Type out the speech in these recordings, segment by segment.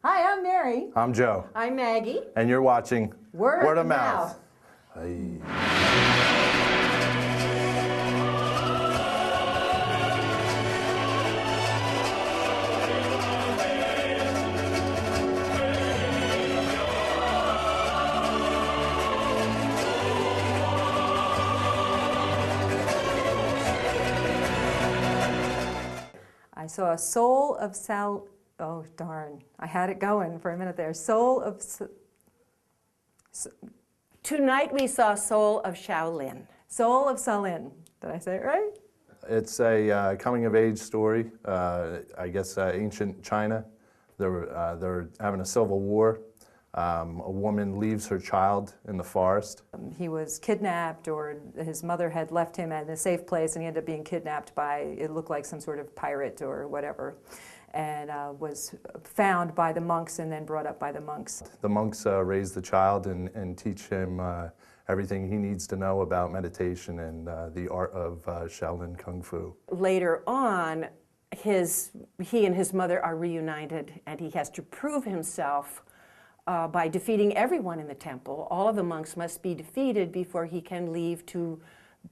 Hi, I'm Mary. I'm Joe. I'm Maggie. And you're watching Word of Mouth. Hey. I saw a soul of oh darn, I had it going for a minute there. Tonight we saw Soul of Shaolin. Soul of Shaolin. Did I say it right? It's a coming-of-age story. I guess ancient China. They're having a civil war. A woman leaves her child in the forest. He was kidnapped, or his mother had left him at a safe place, and he ended up being kidnapped by, it looked like some sort of pirate or whatever, and was found by the monks and then brought up by the monks. The monks raise the child and teach him everything he needs to know about meditation and the art of Shaolin Kung Fu. Later on, he and his mother are reunited, and he has to prove himself by defeating everyone in the temple. All of the monks must be defeated before he can leave to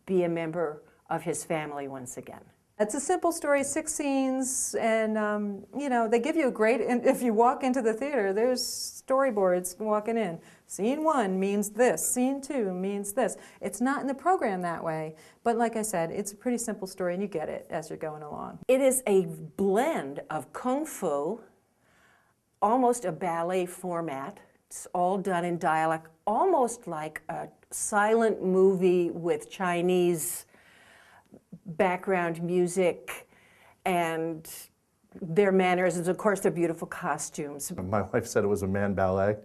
be a member of his family once again. It's a simple story, 6 scenes, and you know, they give you a great, and if you walk into the theater, there's storyboards walking in. Scene 1 means this, scene 2 means this. It's not in the program that way, but like I said, it's a pretty simple story and you get it as you're going along. It is a blend of Kung Fu, almost a ballet format. It's all done in dialect, almost like a silent movie with Chinese background music and their manners, and of course their beautiful costumes. My wife said it was a man ballet,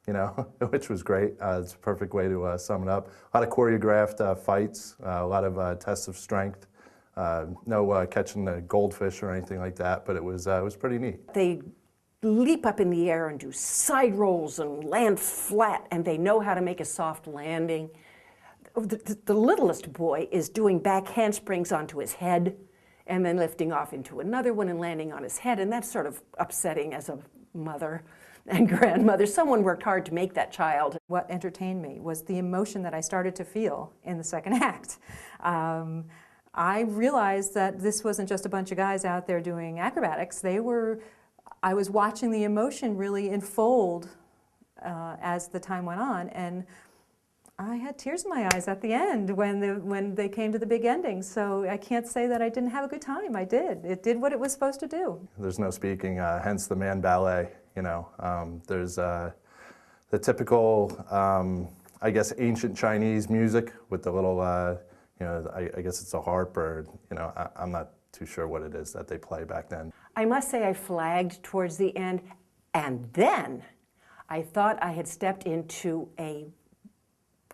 you know, which was great. It's a perfect way to sum it up. A lot of choreographed fights, a lot of tests of strength. No catching the goldfish or anything like that, but it was pretty neat. They leap up in the air and do side rolls and land flat, and they know how to make a soft landing. The littlest boy is doing back handsprings onto his head and then lifting off into another one and landing on his head, and that's sort of upsetting as a mother and grandmother. Someone worked hard to make that child. What entertained me was the emotion that I started to feel in the second act. I realized that this wasn't just a bunch of guys out there doing acrobatics. I was watching the emotion really unfold as the time went on, and I had tears in my eyes at the end when they came to the big ending. So I can't say that I didn't have a good time. I did. It did what it was supposed to do. There's no speaking, hence the man ballet, you know. There's the typical, I guess, ancient Chinese music with the little, you know, I guess it's a harp, or, you know, I'm not too sure what it is that they play back then. I must say I flagged towards the end, and then I thought I had stepped into a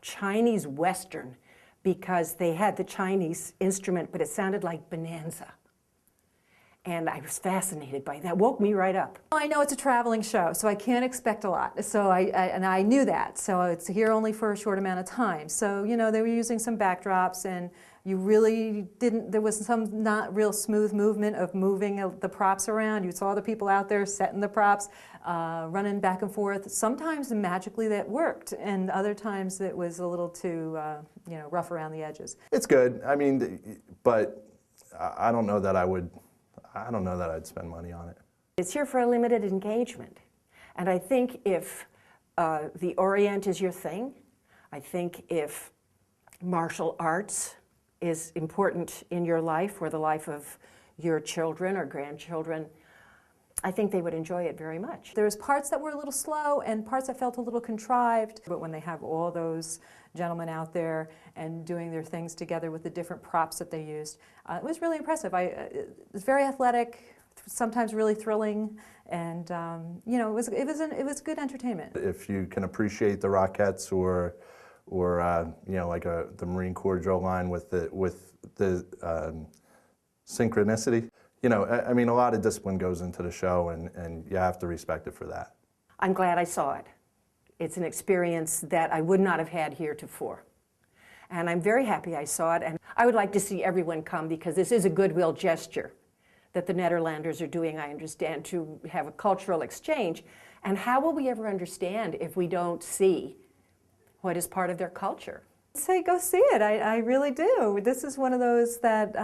Chinese Western because they had the Chinese instrument, but it sounded like bonanza. And I was fascinated by that. Woke me right up. I know it's a traveling show, so I can't expect a lot. So I knew that. So it's here only for a short amount of time. So, you know, they were using some backdrops, and you really didn't, there was some not real smooth movement of moving the props around. You saw the people out there setting the props, running back and forth. Sometimes magically that worked, and other times it was a little too, you know, rough around the edges. It's good. I mean, but I don't know that I'd spend money on it. It's here for a limited engagement. And I think if the Orient is your thing, I think if martial arts is important in your life or the life of your children or grandchildren, I think they would enjoy it very much. There's parts that were a little slow and parts that felt a little contrived, but when they have all those gentlemen out there and doing their things together with the different props that they used, it was really impressive. It was very athletic, sometimes really thrilling, and you know, it was good entertainment. If you can appreciate the Rockettes or you know, like the Marine Corps drill line with the synchronicity. You know, I mean, a lot of discipline goes into the show, and you have to respect it for that. I'm glad I saw it. It's an experience that I would not have had heretofore. And I'm very happy I saw it, and I would like to see everyone come, because this is a goodwill gesture that the Netherlanders are doing, I understand, to have a cultural exchange. And how will we ever understand if we don't see what is part of their culture? Say go see it. I really do. This is one of those that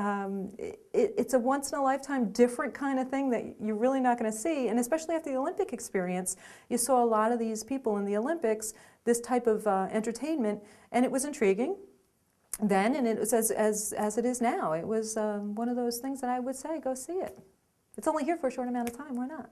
it's a once in a lifetime different kind of thing that you're really not going to see. And especially after the Olympic experience, you saw a lot of these people in the Olympics, this type of entertainment, and it was intriguing then, and it was as it is now. It was one of those things that I would say go see it. It's only here for a short amount of time. Why not?